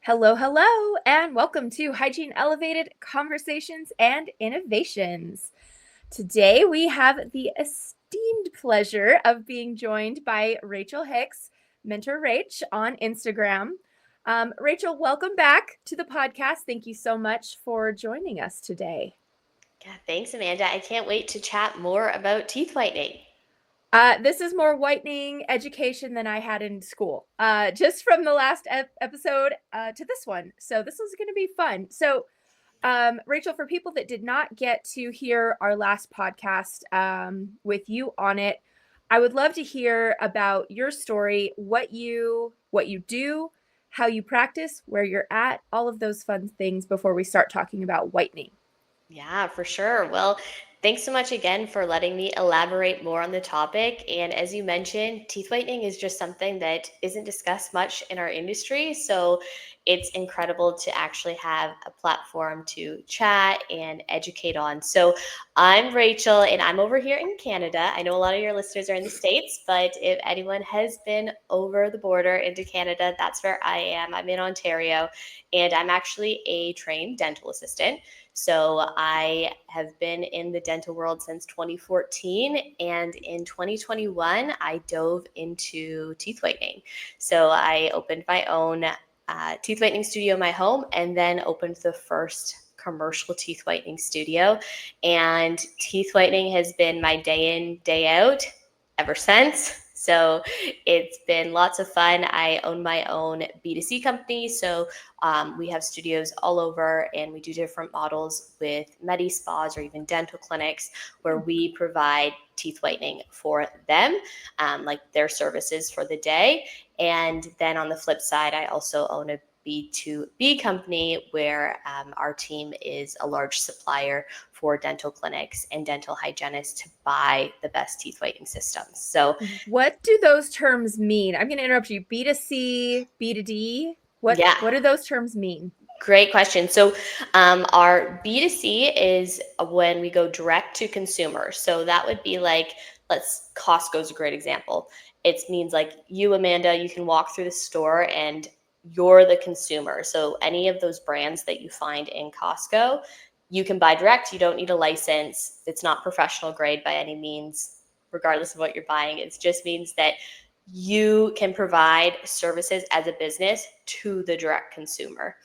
Hello, hello, and welcome to Hygiene Elevated Conversations and Innovations. Today we have the esteemed pleasure of being joined by Rachel Hicks, Mentor Rach on Instagram. Rachel, welcome back to the podcast. Thank you so much for joining us today. Yeah, thanks, Amanda. I can't wait to chat more about teeth whitening. This is more whitening education than I had in school, just from the last episode to this one. So this is going to be fun. So Rachel, for people that did not get to hear our last podcast with you on it, I would love to hear about your story, what you do, how you practice, where you're at, all of those fun things before we start talking about whitening. Yeah, for sure. Well, thanks so much again for letting me elaborate more on the topic. And as you mentioned, teeth whitening is just something that isn't discussed much in our industry. So it's incredible to actually have a platform to chat and educate on. So I'm Rachel, and I'm over here in Canada. I know a lot of your listeners are in the States, but if anyone has been over the border into Canada, that's where I am. I'm in Ontario, and I'm actually a trained dental assistant. So I have been in the dental world since 2014, and in 2021, I dove into teeth whitening. So I opened my own teeth whitening studio in my home, and then opened the first commercial teeth whitening studio. And teeth whitening has been my day in, day out ever since. So it's been lots of fun. I own my own B2C company. So we have studios all over, and we do different models with medi spas or even dental clinics where we provide teeth whitening for them, like their services for the day. And then on the flip side, I also own a B2B company where our team is a large supplier for dental clinics and dental hygienists to buy the best teeth whitening systems. So, What do those terms mean? I'm going to interrupt you. B2C, B2D. What yeah, what do those terms mean? great question. So, our B2C is when we go direct to consumer. So, that would be like, Costco's a great example. It means like you, Amanda, you can walk through the store and you're the consumer. So, any of those brands that you find in Costco, you can buy direct. You don't need a license. It's not professional grade by any means, regardless of what you're buying. It just means that you can provide services as a business to the direct consumer.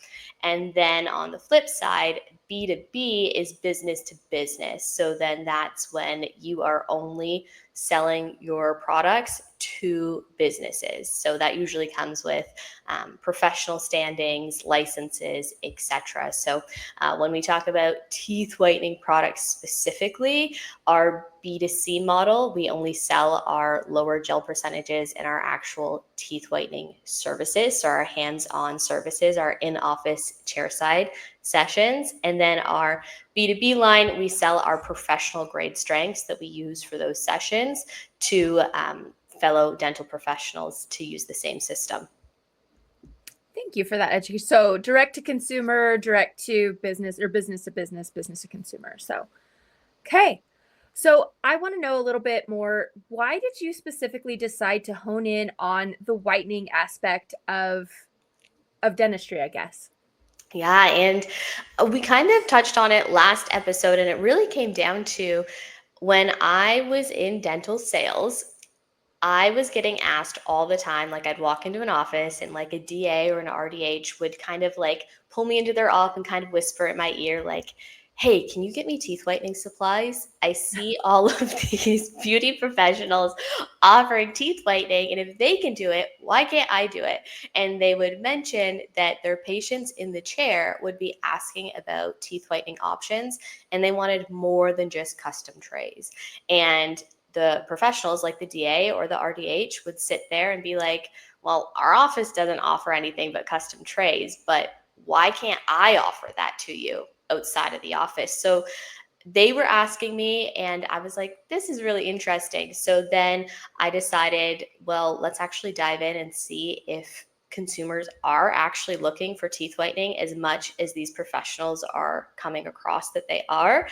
And then on the flip side, B2B is business to business. So then that's when you are only selling your products to businesses. So that usually comes with professional standings, licenses, etc. So when we talk about teeth whitening products specifically, our B2C model, we only sell our lower gel percentages and our actual teeth whitening services. So our hands-on services, our in-office chairside sessions. And then our B2B line, we sell our professional grade strengths that we use for those sessions to fellow dental professionals to use the same system. Thank you for that education. So direct to consumer, direct to business, or business to business, business to consumer. So, okay. So I want to know a little bit more. Why did you specifically decide to hone in on the whitening aspect of dentistry, I guess? Yeah, and we kind of touched on it last episode, and it really came down to when I was in dental sales. I was getting asked all the time, like I'd walk into an office and like a DA or an RDH would kind of like pull me into their office and kind of whisper in my ear, like, hey, can you get me teeth whitening supplies? I see all of these beauty professionals offering teeth whitening, and if they can do it, why can't I do it? And they would mention that their patients in the chair would be asking about teeth whitening options, and they wanted more than just custom trays. And the professionals like the DA or the RDH would sit there and be like, well, our office doesn't offer anything but custom trays, but why can't I offer that to you outside of the office? So they were asking me, and I was like, this is really interesting. So then I decided, well, let's actually dive in and see if consumers are actually looking for teeth whitening as much as these professionals are coming across that they are.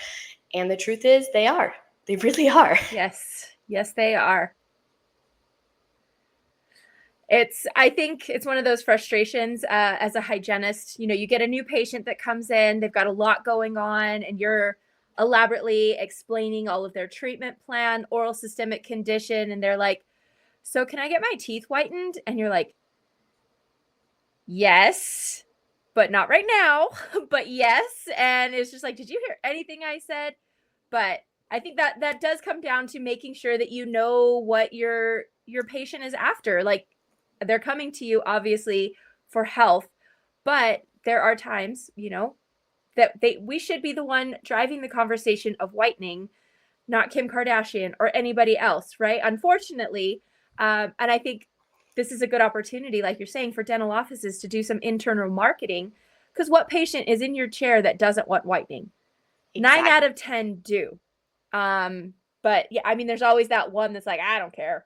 And the truth is, they are. They really are. Yes. Yes, they are. I think it's one of those frustrations as a hygienist. You get a new patient that comes in, they've got a lot going on, and you're elaborately explaining all of their treatment plan, oral systemic condition, and they're like, so can I get my teeth whitened? And you're like, yes, but not right now, but yes. And it's just like, did you hear anything I said? But I think that does come down to making sure that you know what your patient is after. Like, they're coming to you obviously for health, but there are times, that we should be the one driving the conversation of whitening, not Kim Kardashian or anybody else, right? Unfortunately, and I think this is a good opportunity, like you're saying, for dental offices to do some internal marketing, because what patient is in your chair that doesn't want whitening? 9 Exactly. out of 10 do. But yeah, I mean, there's always that one that's like, I don't care.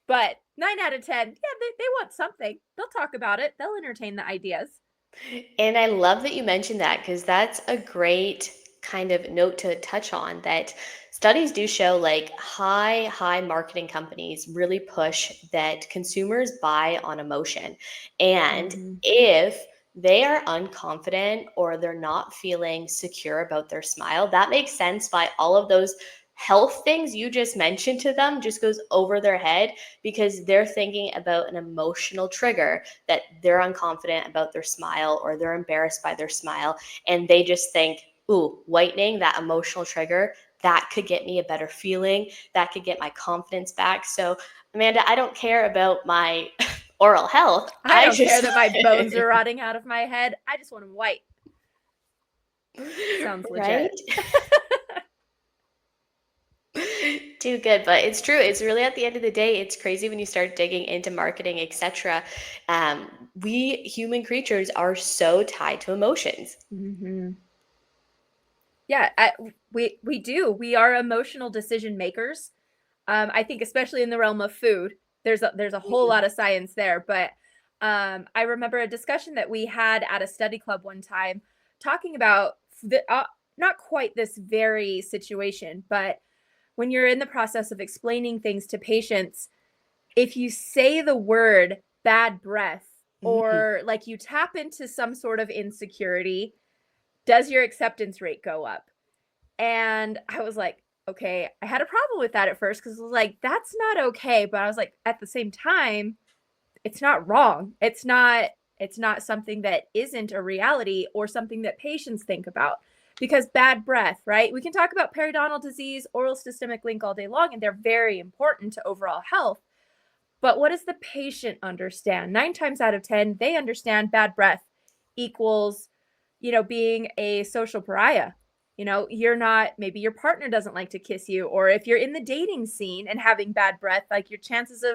But 9 out of 10, yeah, they want something. They'll talk about it. They'll entertain the ideas. And I love that you mentioned that because that's a great kind of note to touch on that studies do show like high marketing companies really push that consumers buy on emotion. And Mm-hmm. if they are unconfident or they're not feeling secure about their smile, that makes sense why all of those health things you just mentioned to them just goes over their head because they're thinking about an emotional trigger that they're unconfident about their smile or they're embarrassed by their smile. And they just think, ooh, whitening, that emotional trigger, that could get me a better feeling. That could get my confidence back. So, Amanda, I don't care about my oral health. I I don't care just, that my bones are rotting out of my head. I just want them white. Sounds right? legit. Too good, but it's true. It's really at the end of the day, it's crazy when you start digging into marketing, etc. We human creatures are so tied to emotions. Mm-hmm. Yeah, we do. We are emotional decision makers. I think especially in the realm of food, there's a whole lot of science there. But I remember a discussion that we had at a study club one time talking about not quite this very situation, but when you're in the process of explaining things to patients, if you say the word bad breath Mm. or like you tap into some sort of insecurity, does your acceptance rate go up? And I was like, okay, I had a problem with that at first because I was like, that's not okay. But I was like, at the same time, it's not wrong. It's not something that isn't a reality or something that patients think about. Because bad breath, right? We can talk about periodontal disease, oral systemic link all day long, and they're very important to overall health. But what does the patient understand? 9 times out of 10, they understand bad breath equals, being a social pariah. You're not, maybe your partner doesn't like to kiss you, or if you're in the dating scene and having bad breath, like your chances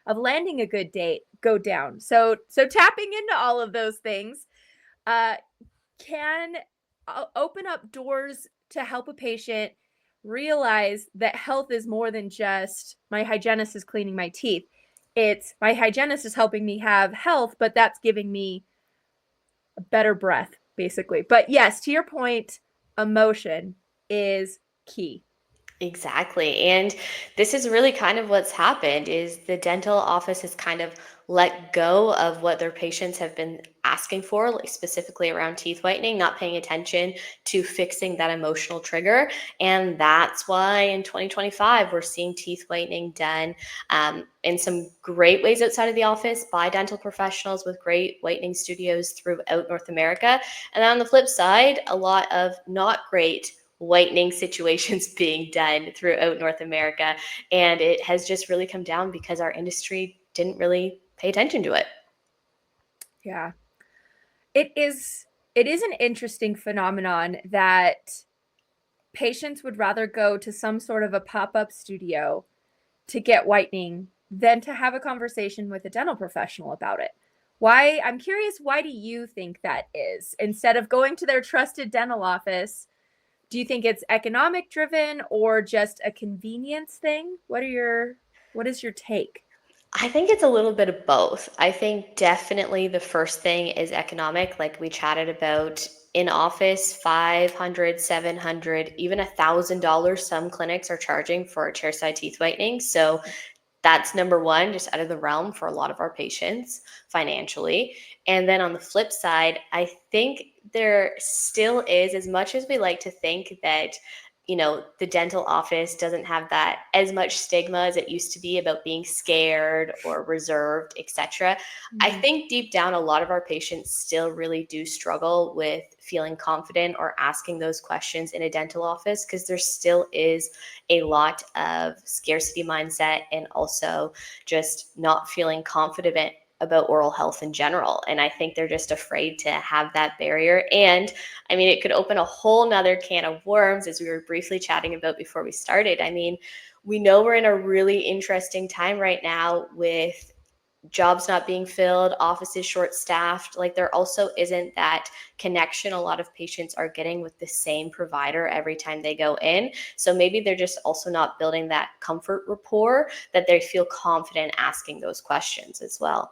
of landing a good date go down. So tapping into all of those things uh, can open up doors to help a patient realize that health is more than just my hygienist is cleaning my teeth. It's my hygienist is helping me have health, but that's giving me a better breath, basically. But yes, to your point, emotion is key. Exactly. And this is really kind of what's happened is the dental office has kind of let go of what their patients have been asking for, like specifically around teeth whitening, not paying attention to fixing that emotional trigger. And that's why in 2025, we're seeing teeth whitening done in some great ways outside of the office by dental professionals with great whitening studios throughout North America. And then on the flip side, a lot of not great whitening situations being done throughout North America. And it has just really come down because our industry didn't really pay attention to it. Yeah. It is an interesting phenomenon that patients would rather go to some sort of a pop-up studio to get whitening than to have a conversation with a dental professional about it. Why? I'm curious, why do you think that is? Instead of going to their trusted dental office, do you think it's economic driven or just a convenience thing? What is your take? I think it's a little bit of both. I think definitely the first thing is economic, like we chatted about in office, 500, 700, even $1,000 some clinics are charging for chairside teeth whitening. So That's number one, just out of the realm for a lot of our patients financially. And then on the flip side, I think there still is, as much as we like to think that, the dental office doesn't have that as much stigma as it used to be about being scared or reserved, etc. I Mhm. think deep down, a lot of our patients still really do struggle with feeling confident or asking those questions in a dental office because there still is a lot of scarcity mindset and also just not feeling confident about oral health in general. And I think they're just afraid to have that barrier. And I mean, it could open a whole nother can of worms, as we were briefly chatting about before we started. I mean, we know we're in a really interesting time right now with jobs not being filled, offices short staffed. Like, there also isn't that connection a lot of patients are getting with the same provider every time they go in. So maybe they're just also not building that comfort rapport that they feel confident asking those questions as well.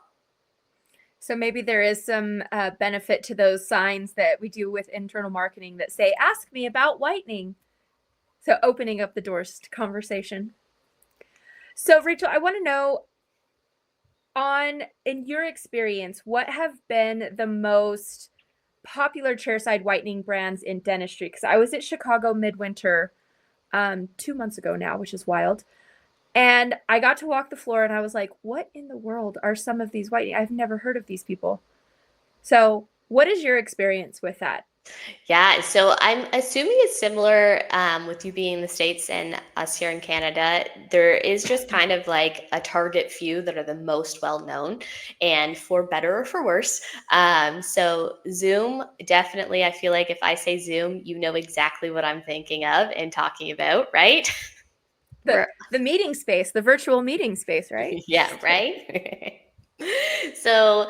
So maybe there is some benefit to those signs that we do with internal marketing that say, ask me about whitening. So opening up the doors to conversation. So Rachel, I want to know, in your experience, what have been the most popular chairside whitening brands in dentistry? Because I was at Chicago Midwinter 2 months ago now, which is wild. And I got to walk the floor and I was like, what in the world are some of these whitening? I've never heard of these people. So what is your experience with that? Yeah, so I'm assuming it's similar with you being in the States and us here in Canada. There is just kind of like a target few that are the most well known, and for better or for worse. So, Zoom, definitely, I feel like if I say Zoom, you know exactly what I'm thinking of and talking about, right? The We're the meeting space, the virtual meeting space, right? Yeah, right? So,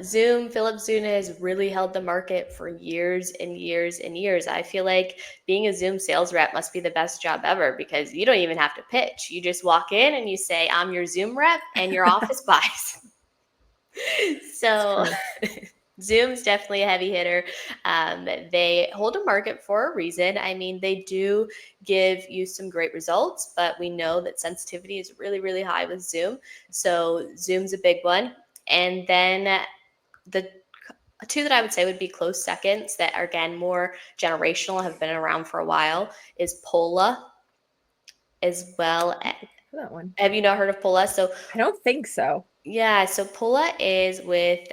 Zoom, Philip Zoom has really held the market for years and years and years. I feel like being a Zoom sales rep must be the best job ever because you don't even have to pitch. You just walk in and you say, I'm your Zoom rep, and your office buys. It's So, true. Zoom's definitely a heavy hitter. They hold a market for a reason. I mean, they do give you some great results, but we know that sensitivity is really, really high with Zoom. So, Zoom's a big one. And then the two that I would say would be close seconds that are, again, more generational, have been around for a while, is Pola as well. That one. Have you not heard of Pola? So, I don't think so. yeah, so Pola is with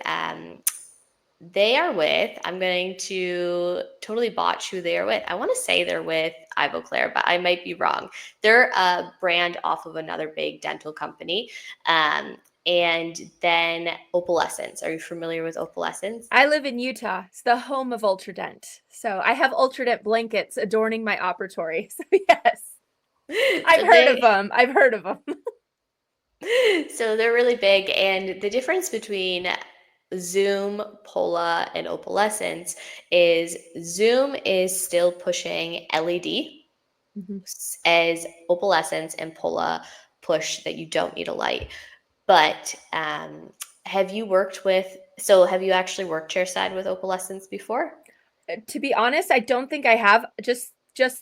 they are with, I'm going to totally botch who they are with. I want to say they're with Ivoclar, but I might be wrong. They're a brand off of another big dental company. Um, and then Opalescence. Are you familiar with Opalescence? I live in Utah. It's the home of Ultradent. So I have Ultradent blankets adorning my operatory. So yes, I've So heard of they them. I've heard of them. so they're really big, and the difference between Zoom, Pola, and Opalescence is Zoom is still pushing LED, Mhm. as Opalescence and Pola push that you don't need a light. But have you worked with? So have you actually worked chairside with Opalescence before? To be honest, I don't think I have just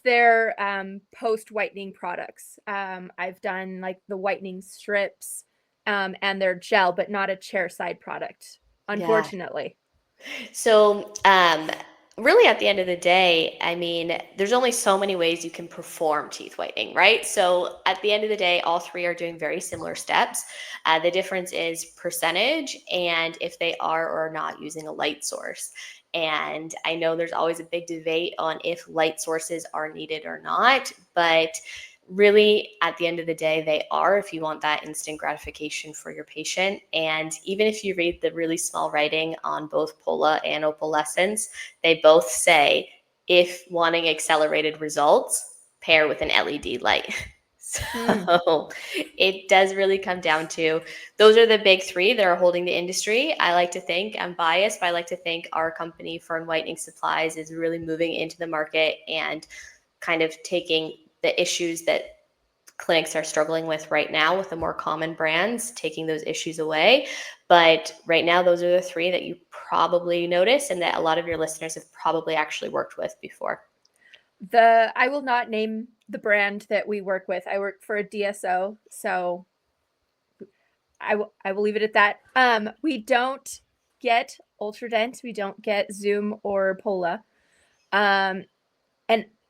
their post whitening products. I've done like the whitening strips and their gel, but not a chairside product, Yeah. unfortunately. So, really, at the end of the day, I mean, there's only so many ways you can perform teeth whitening, right? So, at the end of the day, all three are doing very similar steps. The difference is percentage and if they are or are not using a light source. And I know there's always a big debate on if light sources are needed or not, but really at the end of the day they are, if you want that instant gratification for your patient. And even if you read the really small writing on both Pola and Opalescence, they both say if wanting accelerated results, pair with an LED light. Hmm. So it does really come down to those are the big three that are holding the industry. I like to think, I'm biased, but I like to think our company, Fern Whitening Supplies, is really moving into the market and kind of taking the issues that clinics are struggling with right now with the more common brands, taking those issues away. But right now, those are the three that you probably notice and that a lot of your listeners have probably actually worked with before. I will not name the brand that we work with. I work for a DSO, so I will leave it at that. We don't get Ultradent. We don't get Zoom or Pola. And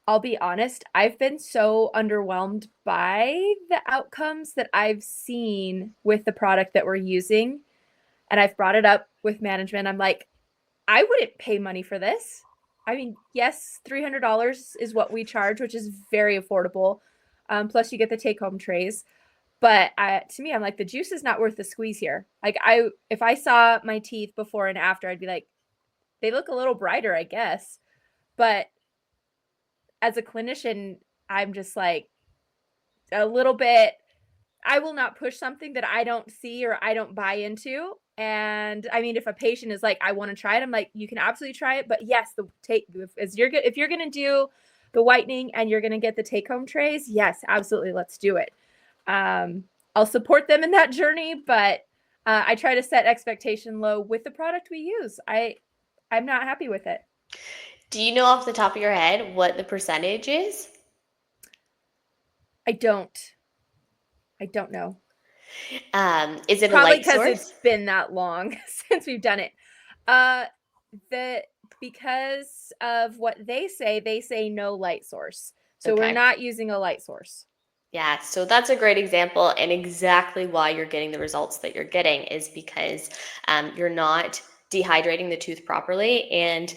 I'll be honest, I've been so underwhelmed by the outcomes that I've seen with the product that we're using. And I've brought it up with management. I'm like, I wouldn't pay money for this. I mean, yes, $300 is what we charge, which is very affordable. Plus, you get the take-home trays. But to me, I'm like, the juice is not worth the squeeze here. Like, if I saw my teeth before and after, I'd be like, they look a little brighter, I guess. But as a clinician, I'm just like a little bit, I will not push something that I don't see or I don't buy into. And I mean, if a patient is like, I want to try it, I'm like, you can absolutely try it. But yes, if you're gonna do the whitening and you're gonna get the take home trays, yes, absolutely, let's do it. I'll support them in that journey, but I try to set expectation low with the product we use. I'm not happy with it. Do you know off the top of your head what the percentage is? I don't. I don't know. Is it a Probably light because it's source? been that long since we've done it. Uh, the because of what they say no light source. So we're Okay. not using a light source. Yeah, so that's a great example, and exactly why you're getting the results that you're getting is because you're not dehydrating the tooth properly. And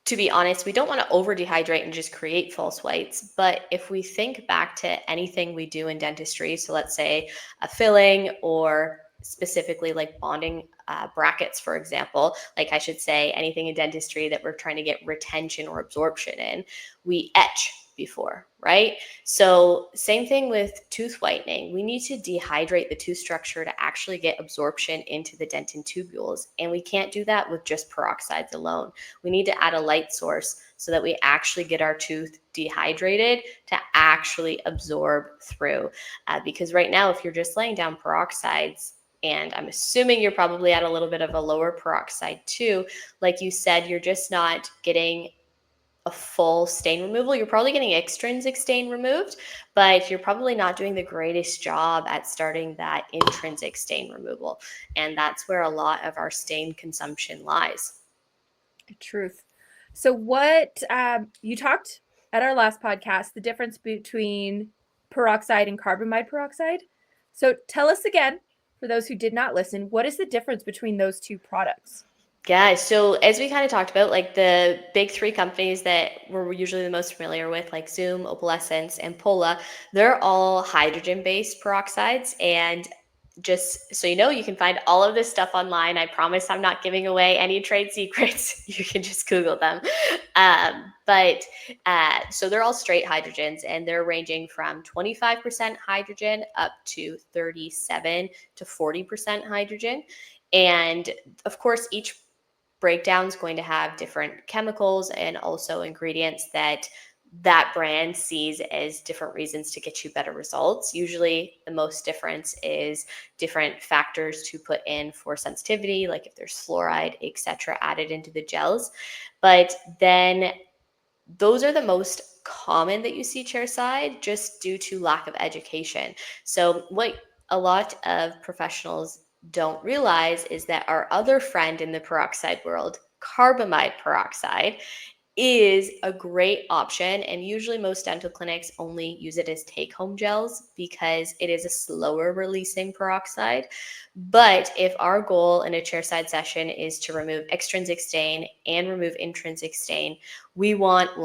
to be honest, we don't want to over dehydrate and just create false whites. But if we think back to anything we do in dentistry, so let's say a filling or specifically like bonding brackets, for example, like I should say anything in dentistry that we're trying to get retention or absorption in, we etch before, right? So same thing with tooth whitening. We need to dehydrate the tooth structure to actually get absorption into the dentin tubules. And we can't do that with just peroxides alone. We need to add a light source so that we actually get our tooth dehydrated to actually absorb through. Because right now, if you're just laying down peroxides, and I'm assuming you're probably at a little bit of a lower peroxide too, like you said, you're just not getting a full stain removal. You're probably getting extrinsic stain removed, but you're probably not doing the greatest job at starting that intrinsic stain removal. And that's where a lot of our stain consumption lies. Truth. So what you talked at our last podcast, the difference between peroxide and carbamide peroxide. So tell us again, for those who did not listen, what is the difference between those two products? Yeah, so as we kind of talked about, like the big three companies that we're usually the most familiar with, like Zoom, Opalescence, and Pola, they're all hydrogen-based peroxides. And just so you know, you can find all of this stuff online. I promise I'm not giving away any trade secrets. You can just Google them. So they're all straight hydrogens, and they're ranging from 25% hydrogen up to 37 to 40% hydrogen. And of course, each breakdown is going to have different chemicals and also ingredients that that brand sees as different reasons to get you better results. Usually the most difference is different factors to put in for sensitivity, like if there's fluoride, etc., added into the gels. But then those are the most common that you see chairside just due to lack of education. So what a lot of professionals don't realize is that our other friend in the peroxide world, carbamide peroxide, is a great option. And usually most dental clinics only use it as take-home gels because it is a slower releasing peroxide. But if our goal in a chairside session is to remove extrinsic stain and remove intrinsic stain, we want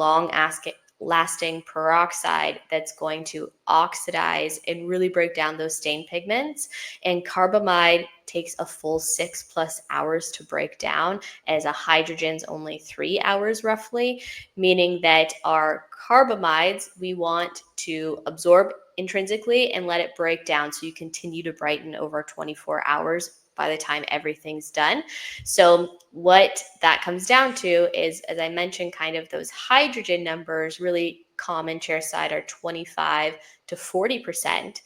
lasting peroxide that's going to oxidize and really break down those stain pigments. And carbamide takes a full 6+ hours to break down, as a hydrogen's only 3 hours roughly, meaning that our carbamides we want to absorb intrinsically and let it break down so you continue to brighten over 24 hours by the time everything's done. So what that comes down to is, as I mentioned, kind of those hydrogen numbers, really common chairside, are 25 to 40%.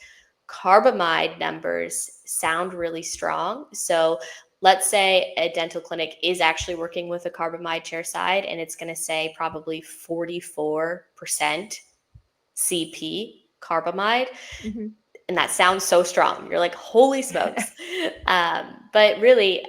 Carbamide numbers sound really strong. So let's say a dental clinic is actually working with a carbamide chairside and it's going to say probably 44% CP carbamide. Mm-hmm. And that sounds so strong. You're like, holy smokes. But really,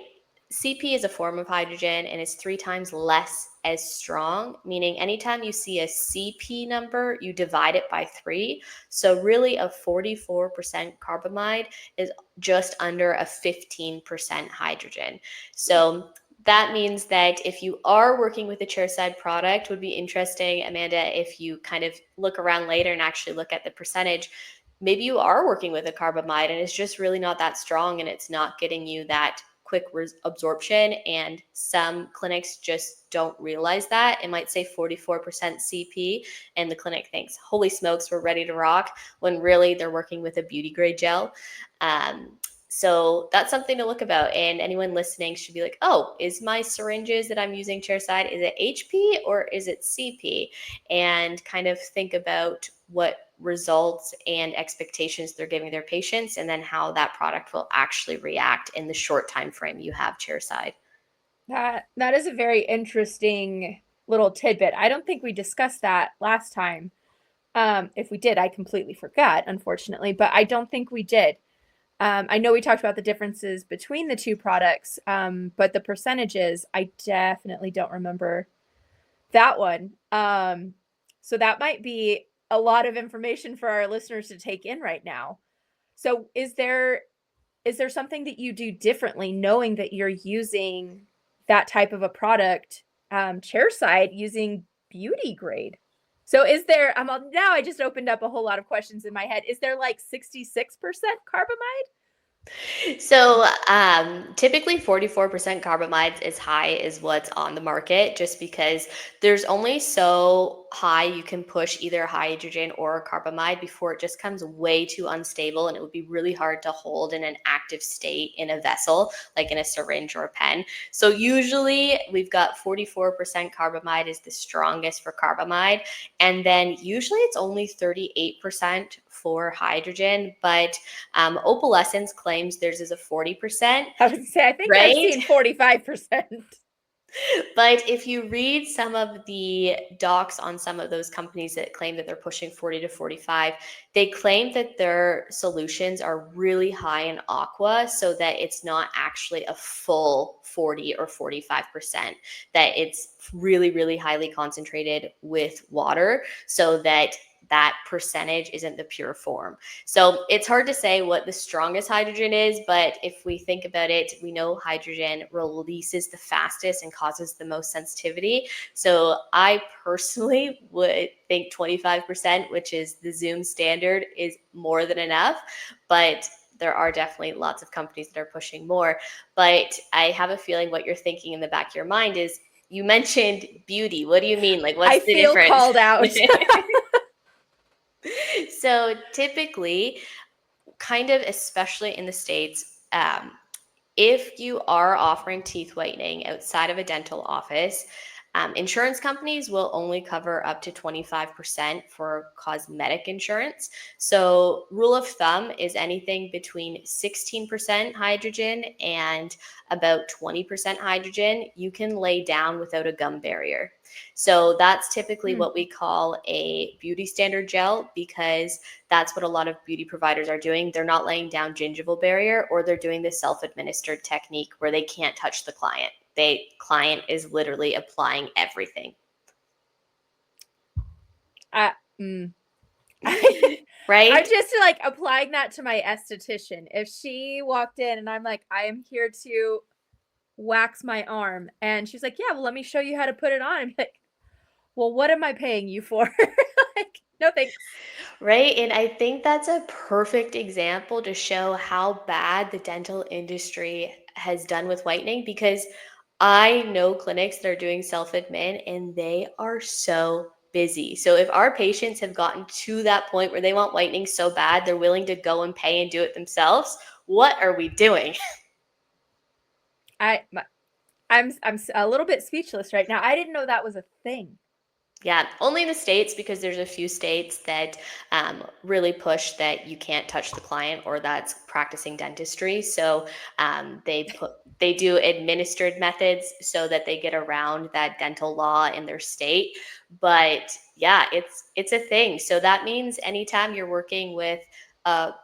CP is a form of hydrogen and it's 3 times less as strong, meaning anytime you see a CP number, you divide it by 3. So really a 44% carbamide is just under a 15% hydrogen. So that means that if you are working with a chairside product, would be interesting, Amanda, if you kind of look around later and actually look at the percentage. Maybe you are working with a carbamide and it's just really not that strong and it's not getting you that quick absorption. And some clinics just don't realize that. It might say 44% CP and the clinic thinks, holy smokes, we're ready to rock, when really they're working with a beauty grade gel. So that's something to look about. And anyone listening should be like, oh, is my syringes that I'm using chairside, is it HP or is it CP? And kind of think about what results and expectations they're giving their patients, and then how that product will actually react in the short time frame you have chairside. That is a very interesting little tidbit. I don't think we discussed that last time. If we did, I completely forgot, unfortunately, but I don't think we did. I know we talked about the differences between the two products, but the percentages, I definitely don't remember that one. So that might be a lot of information for our listeners to take in right now. So is there something that you do differently knowing that you're using that type of a product, chairside, using beauty grade? So is there, now I just opened up a whole lot of questions in my head. Is there like 66% carbamide? So typically 44% carbamides is high is what's on the market, just because there's only so high you can push either hydrogen or a carbamide before it just comes way too unstable, and it would be really hard to hold in an active state in a vessel, like in a syringe or a pen. So usually we've got 44% carbamide is the strongest for carbamide. And then usually it's only 38% for hydrogen, but Opalescence claims theirs is a 40%, I would say, I think I've right? seen 45%. But if you read some of the docs on some of those companies that claim that they're pushing 40 to 45, they claim that their solutions are really high in aqua, so that it's not actually a full 40 or 45%, that it's really, really highly concentrated with water, so that that percentage isn't the pure form. So it's hard to say what the strongest hydrogen is, but if we think about it, we know hydrogen releases the fastest and causes the most sensitivity. So I personally would think 25%, which is the Zoom standard, is more than enough. But there are definitely lots of companies that are pushing more. But I have a feeling what you're thinking in the back of your mind is, you mentioned beauty. What do you mean? Like, what's I the feel difference? called out. So typically, kind of especially in the States, if you are offering teeth whitening outside of a dental office, insurance companies will only cover up to 25% for cosmetic insurance. So, rule of thumb is anything between 16% hydrogen and about 20% hydrogen you can lay down without a gum barrier. So, that's typically what we call a beauty standard gel, because that's what a lot of beauty providers are doing. They're not laying down gingival barrier, or they're doing the self-administered technique where they can't touch the client. The client is literally applying everything. I'm Right? just like applying that to my esthetician. If she walked in and I'm like, I am here to wax my arm, and she's like, yeah, well, let me show you how to put it on. I'm like, well, what am I paying you for? Like, no thanks. Right. And I think that's a perfect example to show how bad the dental industry has done with whitening, because I know clinics that are doing self admin and they are so busy. So if our patients have gotten to that point where they want whitening so bad, they're willing to go and pay and do it themselves, what are we doing? I I'm a little bit speechless right now. I didn't know that was a thing. Yeah, only in the States, because there's a few states that really push that you can't touch the client or that's practicing dentistry. So they do administered methods so that they get around that dental law in their state. But yeah, it's a thing. So that means anytime you're working with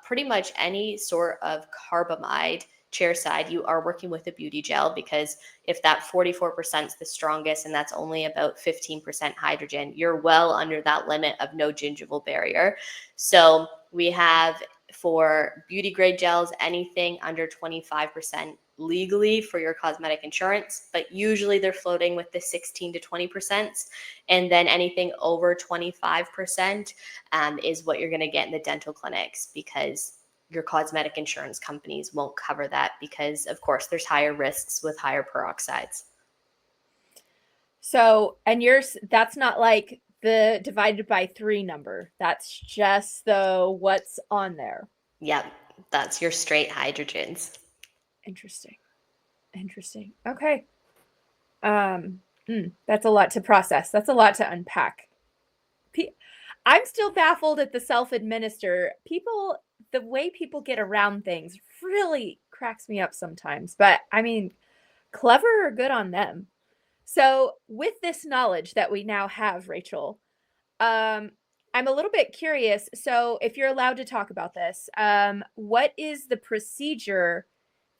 pretty much any sort of carbamide chair side, you are working with a beauty gel, because if that 44% is the strongest and that's only about 15% hydrogen, you're well under that limit of no gingival barrier. So we have, for beauty grade gels, anything under 25% legally for your cosmetic insurance, but usually they're floating with the 16 to 20%. And then anything over 25% is what you're going to get in the dental clinics, because your cosmetic insurance companies won't cover that, because of course there's higher risks with higher peroxides. So, and that's not like the divided by 3 number. That's just the what's on there. Yep, that's your straight hydrogens. Interesting. Okay. That's a lot to process. That's a lot to unpack. I'm still baffled at the self-administer. The way people get around things really cracks me up sometimes. But I mean, clever or good on them. So, with this knowledge that we now have, Rachel, I'm a little bit curious. So, if you're allowed to talk about this, what is the procedure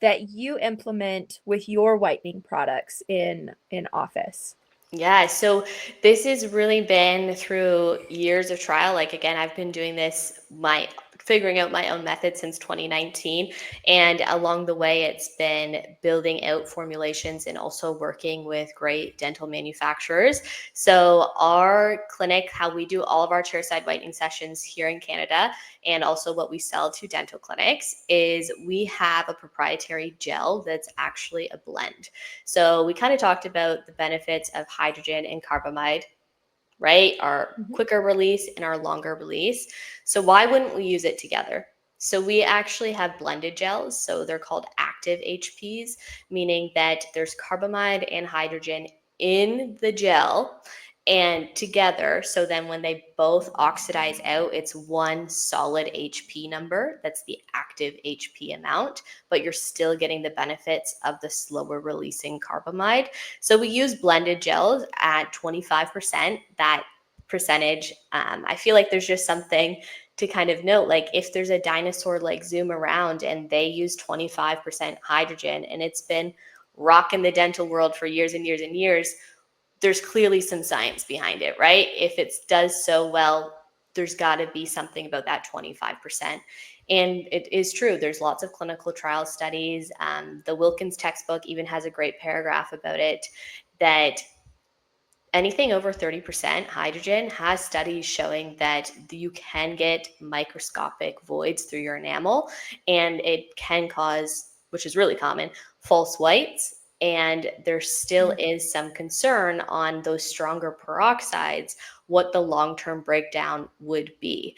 that you implement with your whitening products in office? Yeah, so this has really been through years of trial. Like, again, I've been doing this, my figuring out my own method since 2019. And along the way, it's been building out formulations and also working with great dental manufacturers. So our clinic, how we do all of our chairside whitening sessions here in Canada, and also what we sell to dental clinics, is we have a proprietary gel that's actually a blend. So we kind of talked about the benefits of hydrogen and carbamide, right? Our Mhm. quicker release and our longer release. So why wouldn't we use it together? So we actually have blended gels. So they're called active HPs, meaning that there's carbamide and hydrogen in the gel and together. So then when they both oxidize out, it's one solid HP number. That's the active HP amount, but you're still getting the benefits of the slower releasing carbamide. So we use blended gels at 25%. That percentage, I feel like there's just something to kind of note. Like, if there's a dinosaur like Zoom around and they use 25% hydrogen and it's been rocking the dental world for years and years and years, there's clearly some science behind it, right? If it does so well, there's got to be something about that 25%. And it is true. There's lots of clinical trial studies. The Wilkins textbook even has a great paragraph about it, that anything over 30% hydrogen has studies showing that you can get microscopic voids through your enamel, and it can cause, which is really common, false whites. And there still is some concern on those stronger peroxides, what the long-term breakdown would be.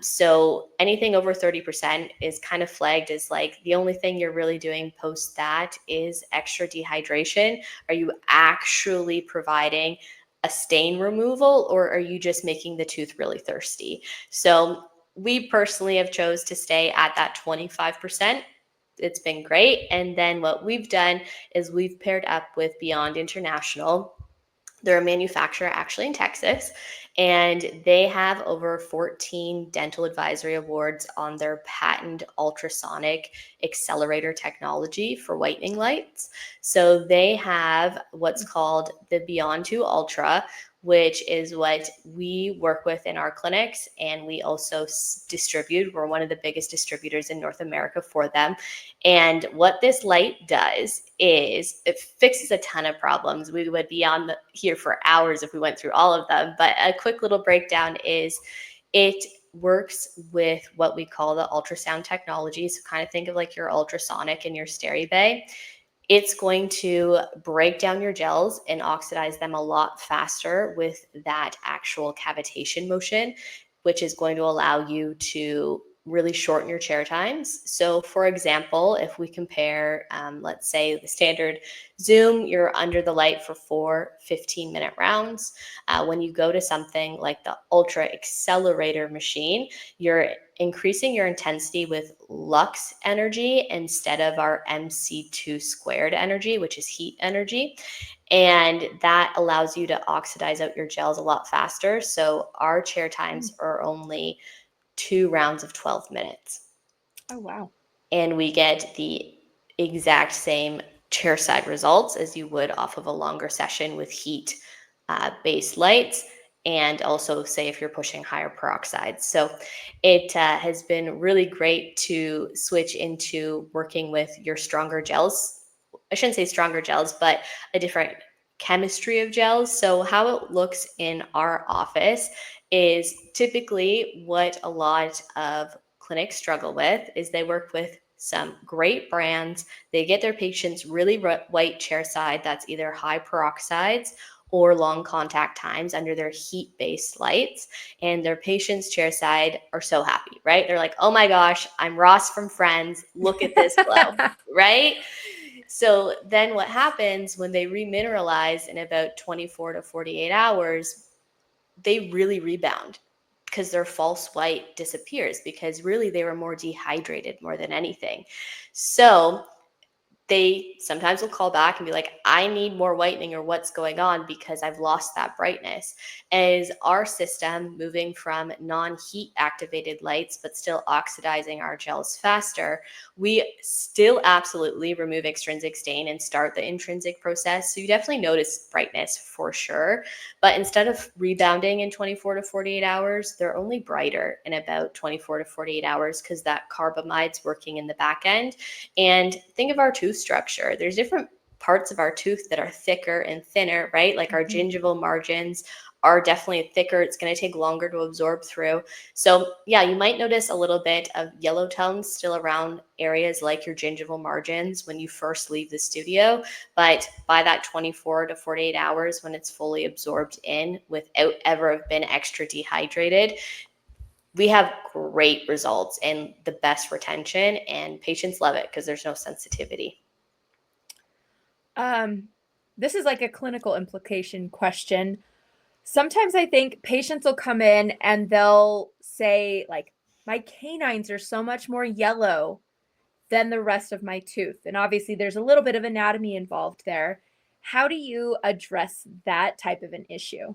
So anything over 30% is kind of flagged as like the only thing you're really doing post that is extra dehydration. Are you actually providing a stain removal, or are you just making the tooth really thirsty? So we personally have chose to stay at that 25%. It's been great. And then what we've done is we've paired up with Beyond International. They're a manufacturer actually in Texas, and they have over 14 dental advisory awards on their patent ultrasonic accelerator technology for whitening lights. So they have what's called the Beyond 2 Ultra, which is what we work with in our clinics, and we also distribute. We're one of the biggest distributors in North America for them. And what this light does is it fixes a ton of problems. We would be on here for hours if we went through all of them. But a quick little breakdown is it works with what we call the ultrasound technology. So kind of think of like your ultrasonic and your stereo bay. It's going to break down your gels and oxidize them a lot faster with that actual cavitation motion, which is going to allow you to really shorten your chair times. So for example, if we compare, let's say the standard Zoom, you're under the light for 4 15-minute rounds. When you go to something like the Ultra Accelerator machine, you're increasing your intensity with lux energy instead of our MC2 squared energy, which is heat energy. And that allows you to oxidize out your gels a lot faster. So our chair times are only 2 rounds of 12 minutes. Oh, wow. And we get the exact same chairside results as you would off of a longer session with heat based lights, and also say if you're pushing higher peroxides. So it has been really great to switch into working with your stronger gels. I shouldn't say stronger gels, but a different chemistry of gels. So how it looks in our office is typically what a lot of clinics struggle with is they work with some great brands. They get their patients really white chairside that's either high peroxides or long contact times under their heat-based lights. And their patients chairside are so happy, right? They're like, oh my gosh, I'm Ross from Friends. Look at this glow, right? So then what happens when they remineralize in about 24 to 48 hours, they really rebound because their false white disappears because really they were more dehydrated more than anything. So they sometimes will call back and be like, I need more whitening or what's going on because I've lost that brightness. As our system moving from non-heat activated lights, but still oxidizing our gels faster, we still absolutely remove extrinsic stain and start the intrinsic process. So you definitely notice brightness for sure. But instead of rebounding in 24 to 48 hours, they're only brighter in about 24 to 48 hours because that carbamide's working in the back end. And think of our tooth structure. There's different parts of our tooth that are thicker and thinner, right? Like our gingival margins are definitely thicker. It's going to take longer to absorb through. So yeah, you might notice a little bit of yellow tones still around areas like your gingival margins when you first leave the studio. But by that 24 to 48 hours, when it's fully absorbed in without ever have been extra dehydrated, we have great results and the best retention, and patients love it because there's no sensitivity. This is like a clinical implication question. Sometimes I think patients will come in and they'll say, like, my canines are so much more yellow than the rest of my tooth. And obviously, there's a little bit of anatomy involved there. How do you address that type of an issue?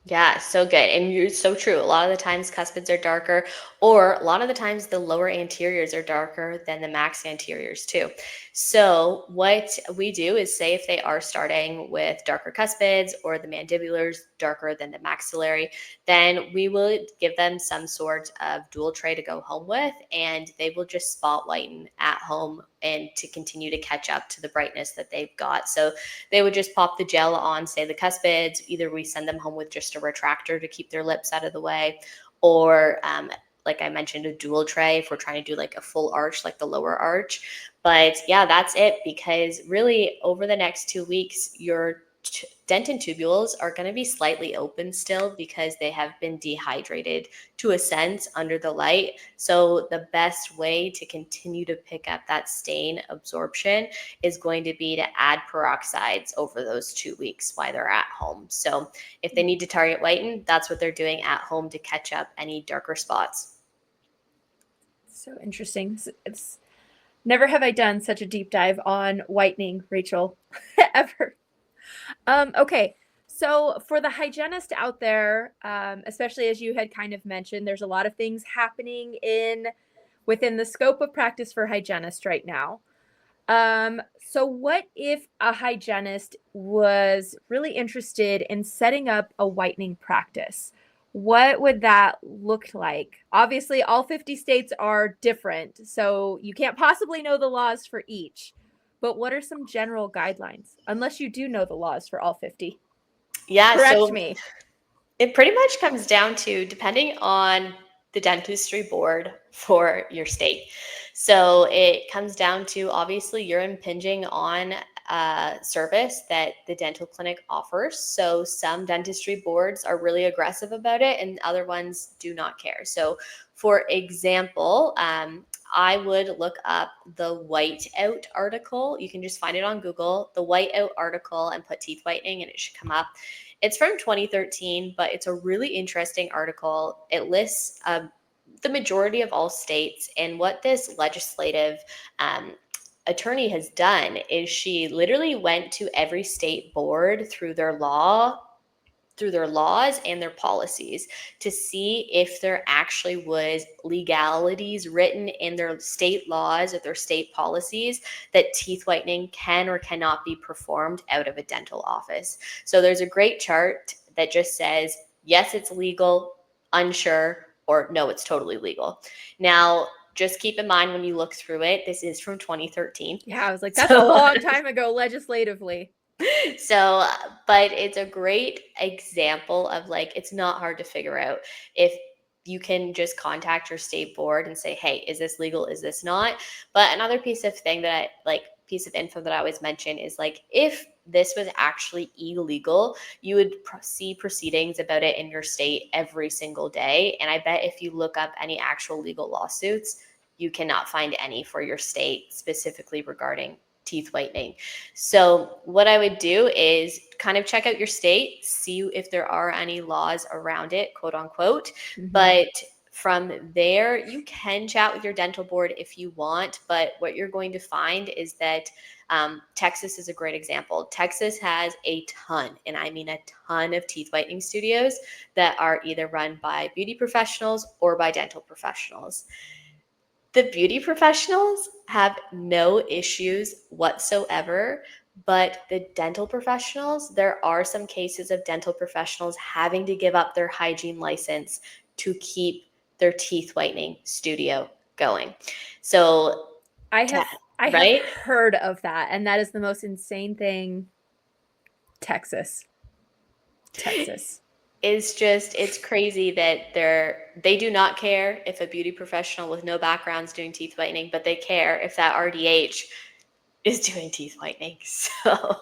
Yeah, so good. And you're so true. A lot of the times cuspids are darker, or a lot of the times the lower anteriors are darker than the max anteriors too. So what we do is say if they are starting with darker cuspids or the mandibulars darker than the maxillary, then we will give them some sort of dual tray to go home with, and they will just spot whiten at home and to continue to catch up to the brightness that they've got. So they would just pop the gel on, say the cuspids. Either we send them home with just a retractor to keep their lips out of the way, or like I mentioned, a dual tray if we're trying to do like a full arch, like the lower arch. But yeah, that's it, because really over the next 2 weeks, your dentin tubules are going to be slightly open still because they have been dehydrated to a sense under the light. So the best way to continue to pick up that stain absorption is going to be to add peroxides over those 2 weeks while they're at home. So if they need to target whiten, that's what they're doing at home to catch up any darker spots. So interesting. It's never have I done such a deep dive on whitening, Rachel, ever. Okay. So for the hygienist out there, especially as you had kind of mentioned, there's a lot of things happening in within the scope of practice for hygienists right now. So what if a hygienist was really interested in setting up a whitening practice? What would that look like? Obviously, all 50 states are different, so you can't possibly know the laws for each. But what are some general guidelines? Unless you do know the laws for all 50. Yeah, Correct so me. it pretty much comes down to depending on the dentistry board for your state. So it comes down to obviously you're impinging on a service that the dental clinic offers. So some dentistry boards are really aggressive about it, and other ones do not care. So, for example, I would look up the whiteout article. You can just find it on Google, the whiteout article, and put teeth whitening, and it should come up. It's from 2013, but it's a really interesting article. It lists the majority of all states, and what this legislative attorney has done is she literally went to every state board through their law through their laws and their policies to see if there actually was legalities written in their state laws or their state policies that teeth whitening can or cannot be performed out of a dental office. So there's a great chart that just says, yes, it's legal, unsure, or no, it's totally legal. Now, just keep in mind when you look through it, this is from 2013. Yeah, I was like, that's a long time ago legislatively. So, but it's a great example of like, it's not hard to figure out if you can just contact your state board and say, hey, is this legal? Is this not? But another piece of piece of info that I always mention is like, if this was actually illegal, you would see proceedings about it in your state every single day. And I bet if you look up any actual legal lawsuits, you cannot find any for your state specifically regarding teeth whitening. So what I would do is kind of check out your state, see if there are any laws around it, quote unquote. Mhm. But from there, you can chat with your dental board if you want. But what you're going to find is that Texas is a great example. Texas has a ton, and I mean a ton of teeth whitening studios that are either run by beauty professionals or by dental professionals. The beauty professionals have no issues whatsoever, but the dental professionals, there are some cases of dental professionals having to give up their hygiene license to keep their teeth whitening studio going. So, I have right? heard of that, and that is the most insane thing. Texas. It's crazy that they do not care if a beauty professional with no background's doing teeth whitening, but they care if that RDH is doing teeth whitening. So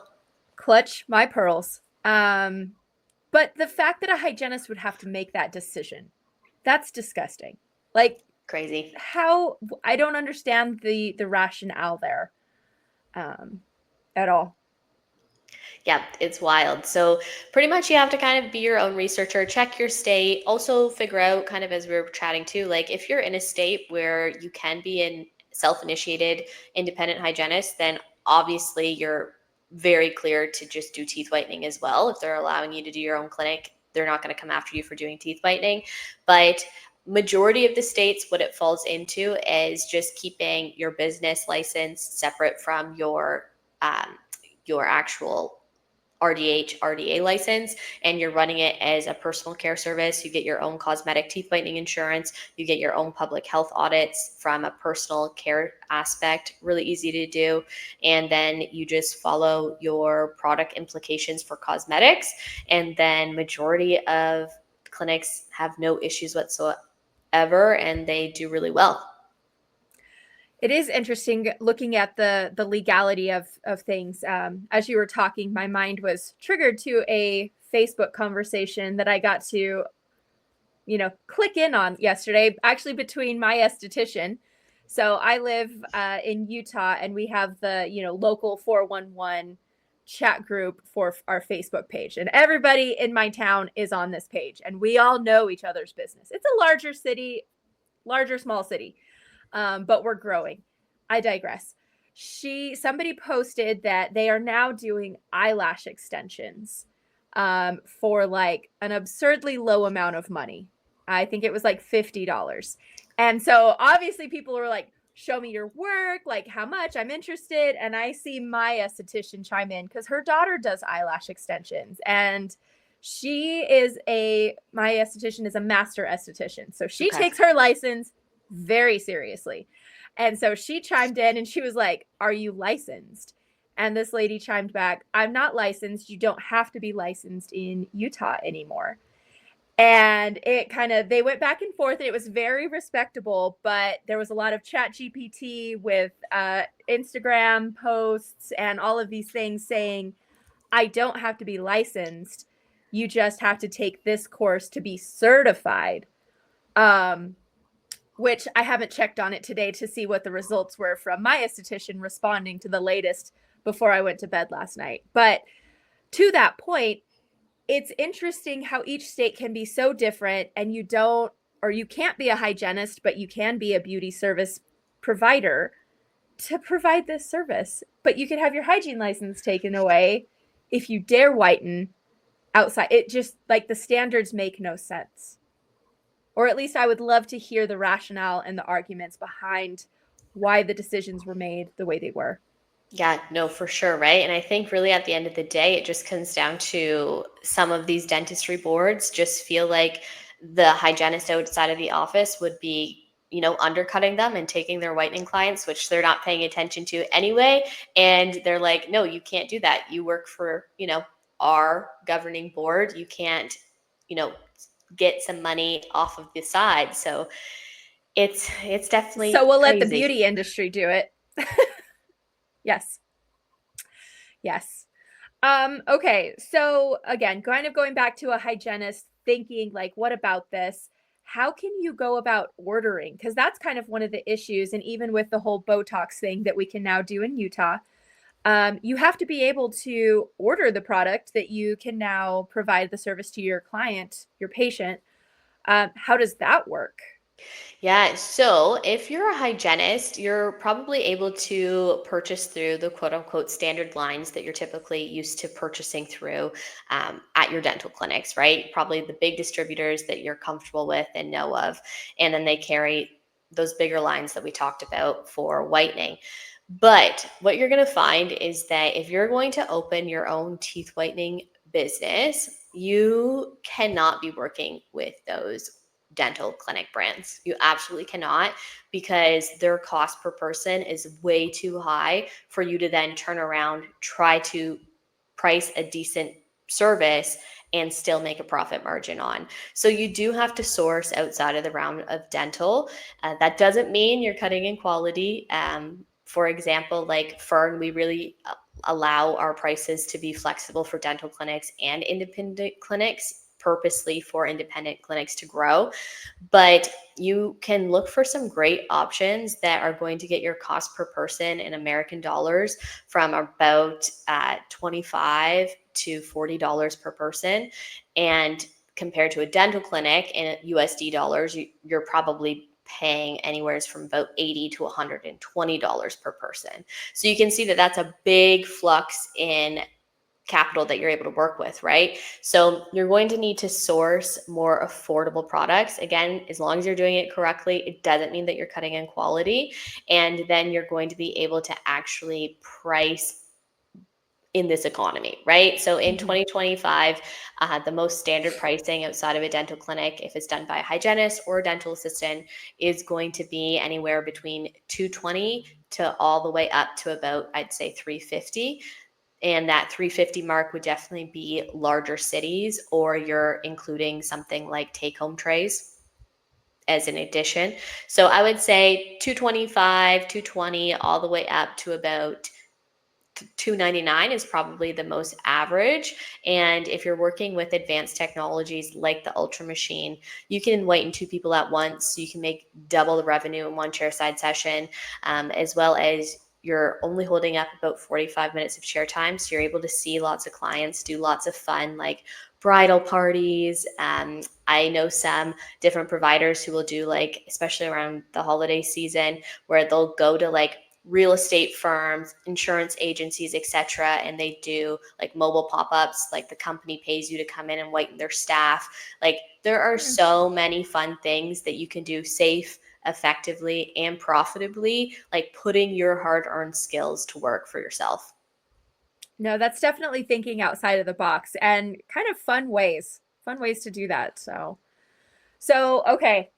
Clutch my pearls. But the fact that a hygienist would have to make that decision, that's disgusting. Like, crazy. how, I don't understand the rationale there at all. Yeah, it's wild. So pretty much you have to kind of be your own researcher, check your state, also figure out kind of as we were chatting too, like if you're in a state where you can be an self-initiated independent hygienist, then obviously you're very clear to just do teeth whitening as well. If they're allowing you to do your own clinic, they're not going to come after you for doing teeth whitening. But majority of the states, what it falls into is just keeping your business license separate from your actual RDH, RDA license, and you're running it as a personal care service. You get your own cosmetic teeth whitening insurance. You get your own public health audits from a personal care aspect, really easy to do. And then you just follow your product implications for cosmetics. And then majority of clinics have no issues whatsoever, and they do really well. It is interesting looking at the legality of things. As you were talking, my mind was triggered to a Facebook conversation that I got to, click in on yesterday, actually between my esthetician. So I live in Utah, and we have the local 411 chat group for our Facebook page, and everybody in my town is on this page, and we all know each other's business. It's a small city, but we're growing. I digress. Somebody posted that they are now doing eyelash extensions for like an absurdly low amount of money. I think it was like $50. And so obviously people were like, show me your work, like how much, I'm interested. And I see my esthetician chime in because her daughter does eyelash extensions, and my esthetician is a master esthetician. So she takes her license very seriously. And so she chimed in and she was like, are you licensed? And this lady chimed back, I'm not licensed. You don't have to be licensed in Utah anymore. And they went back and forth, and it was very respectable, but there was a lot of chat GPT with Instagram posts and all of these things saying, I don't have to be licensed. You just have to take this course to be certified. Which I haven't checked on it today to see what the results were from my esthetician responding to the latest before I went to bed last night. But to that point, it's interesting how each state can be so different, and you can't be a hygienist, but you can be a beauty service provider to provide this service. But you could have your hygiene license taken away if you dare whiten outside. It just like the standards make no sense. Or at least I would love to hear the rationale and the arguments behind why the decisions were made the way they were. Yeah, no, for sure, right? And I think really at the end of the day, it just comes down to some of these dentistry boards just feel like the hygienist outside of the office would be, undercutting them and taking their whitening clients, which they're not paying attention to anyway. And they're like, no, you can't do that. You work for, our governing board. You can't, you know, get some money off of the side. So it's So definitely we'll let the crazy. beauty industry do it. Yes. Yes. Okay. So again, kind of going back to a hygienist thinking like, what about this? How can you go about ordering? Because that's kind of one of the issues. And even with the whole Botox thing that we can now do in Utah, you have to be able to order the product that you can now provide the service to your client, your patient. How does that work? Yeah, so if you're a hygienist, you're probably able to purchase through the quote unquote standard lines that you're typically used to purchasing through at your dental clinics, right? Probably the big distributors that you're comfortable with and know of. And then they carry those bigger lines that we talked about for whitening. But what you're going to find is that if you're going to open your own teeth whitening business, you cannot be working with those dental clinic brands. You absolutely cannot, because their cost per person is way too high for you to then turn around, try to price a decent service and still make a profit margin on. So you do have to source outside of the realm of dental. That doesn't mean you're cutting in quality. For example, like Fern, we really allow our prices to be flexible for dental clinics and independent clinics, purposely for independent clinics to grow. But you can look for some great options that are going to get your cost per person in American dollars from about 25 to $40 per person. And compared to a dental clinic in USD dollars, you're probably paying anywhere from about $80 to $120 per person. So you can see that that's a big flux in capital that you're able to work with, right? So you're going to need to source more affordable products. Again, as long as you're doing it correctly, it doesn't mean that you're cutting in quality. And then you're going to be able to actually price in this economy, right? So in Mhm. 2025, the most standard pricing outside of a dental clinic, if it's done by a hygienist or a dental assistant, is going to be anywhere between 220 to all the way up to about, I'd say, 350. And that 350 mark would definitely be larger cities, or you're including something like take home trays as an addition. So I would say 225, 220, all the way up to about 299 is probably the most average. And if you're working with advanced technologies like the Ultra Machine, you can whiten two people at once. So you can make double the revenue in one chairside session, as well as you're only holding up about 45 minutes of chair time. So you're able to see lots of clients, do lots of fun, like bridal parties. I know some different providers who will do, like, especially around the holiday season, where they'll go to like real estate firms, insurance agencies, etc., and they do like mobile pop-ups, like the company pays you to come in and whiten their staff. Like, there are Hmm. so many fun things that you can do safe, effectively, and profitably, like putting your hard-earned skills to work for yourself. No, that's definitely thinking outside of the box and kind of fun ways to do that. So okay,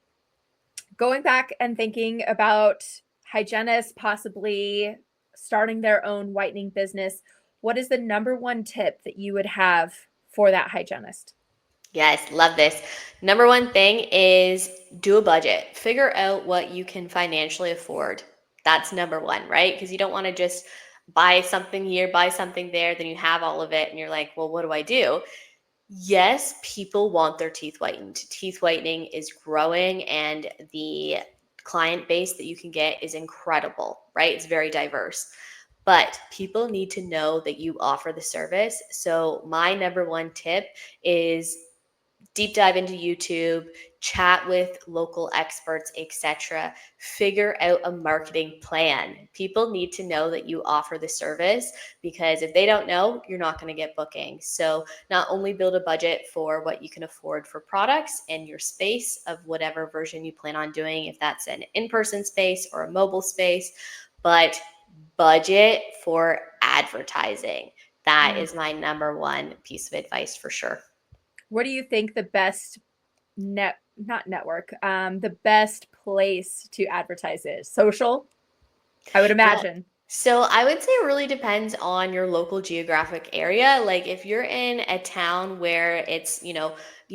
going back and thinking about hygienists possibly starting their own whitening business, what is the number one tip that you would have for that hygienist? Yes, love this. Number one thing is do a budget. Figure out what you can financially afford. That's number one, right? Because you don't want to just buy something here, buy something there, then you have all of it and you're like, well, what do I do? Yes, people want their teeth whitened. Teeth whitening is growing, and the client base that you can get is incredible, right? It's very diverse. But people need to know that you offer the service. So, my number one tip is deep dive into YouTube, chat with local experts, etc. Figure out a marketing plan. People need to know that you offer the service, because if they don't know, you're not going to get bookings. So not only build a budget for what you can afford for products and your space of whatever version you plan on doing, if that's an in-person space or a mobile space, but budget for advertising. That is my number one piece of advice for sure. What do you think the best not network, the best place to advertise is? Social, I would Yeah. imagine. So I would say it really depends on your local geographic area. Like if you're in a town where it's,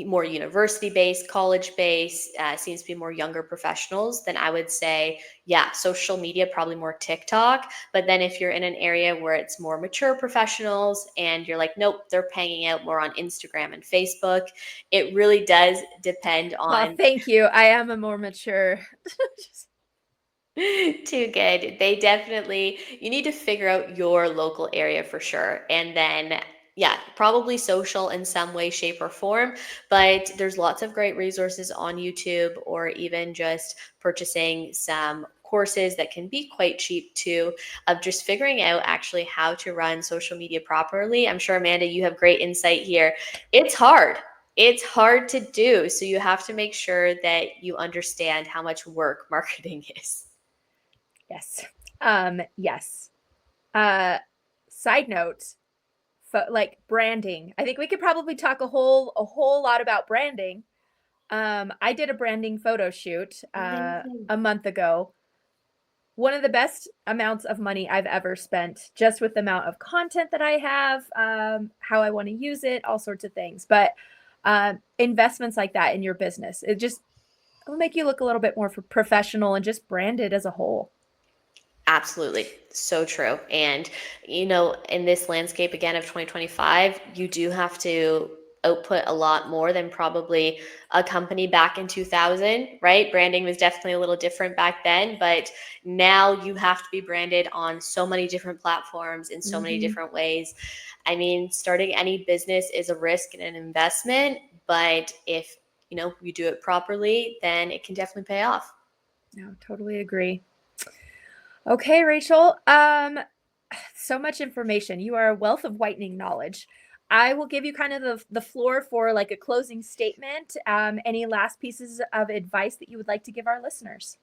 more university based, college based, seems to be more younger professionals, then I would say, yeah, social media, probably more TikTok. But then if you're in an area where it's more mature professionals and you're like, nope, they're hanging out more on Instagram and Facebook, it really does depend Well, on. thank you. I am a more mature. Too good. They definitely, you need to figure out your local area for sure. And then, yeah, probably social in some way, shape, or form. But there's lots of great resources on YouTube, or even just purchasing some courses that can be quite cheap too, of just figuring out actually how to run social media properly. I'm sure, Amanda, you have great insight here. It's hard. It's hard to do. So you have to make sure that you understand how much work marketing is. Yes. Yes. Side note, like branding. I think we could probably talk a whole lot about branding. I did a branding photo shoot Amazing. a month ago. One of the best amounts of money I've ever spent, just with the amount of content that I have, how I want to use it, all sorts of things. But investments like that in your business, it'll make you look a little bit more professional and just branded as a whole. Absolutely. So true. And, in this landscape again of 2025, you do have to output a lot more than probably a company back in 2000, right? Branding was definitely a little different back then, but now you have to be branded on so many different platforms in so many Mhm. different ways. I mean, starting any business is a risk and an investment, but if, you do it properly, then it can definitely pay off. No, totally agree. Okay, Rachel. So much information. You are a wealth of whitening knowledge. I will give you kind of the floor for like a closing statement. Any last pieces of advice that you would like to give our listeners?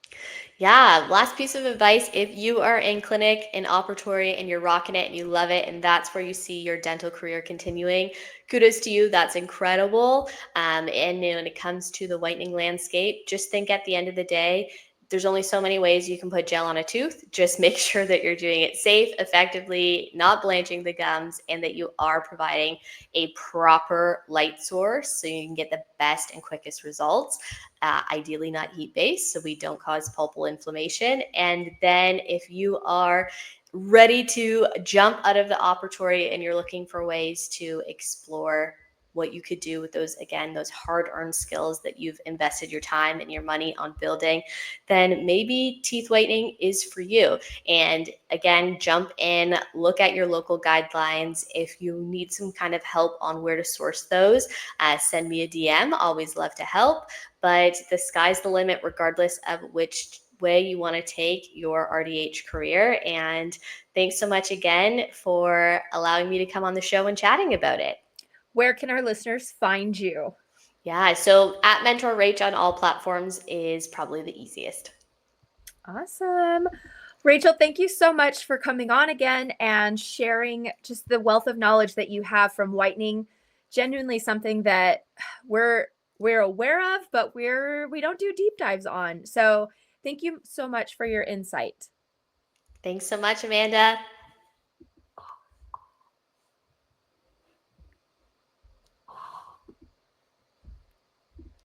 Yeah, last piece of advice, if you are in clinic in operatory and you're rocking it and you love it and that's where you see your dental career continuing, kudos to you. That's incredible. And when it comes to the whitening landscape, just think at the end of the day, there's only so many ways you can put gel on a tooth. Just make sure that you're doing it safe, effectively, not blanching the gums, and that you are providing a proper light source so you can get the best and quickest results. Ideally not heat based, so we don't cause pulpal inflammation. And then if you are ready to jump out of the operatory and you're looking for ways to explore what you could do with those, again, those hard earned skills that you've invested your time and your money on building, then maybe teeth whitening is for you. And again, jump in, look at your local guidelines. If you need some kind of help on where to source those, send me a DM. Always love to help. But the sky's the limit, regardless of which way you want to take your RDH career. And thanks so much again for allowing me to come on the show and chatting about it. Where can our listeners find you? Yeah, so at Mentor Rach on all platforms is probably the easiest. Awesome. Rachel, thank you so much for coming on again and sharing just the wealth of knowledge that you have from whitening. Genuinely something that we're aware of, but we don't do deep dives on. So thank you so much for your insight. Thanks so much, Amanda.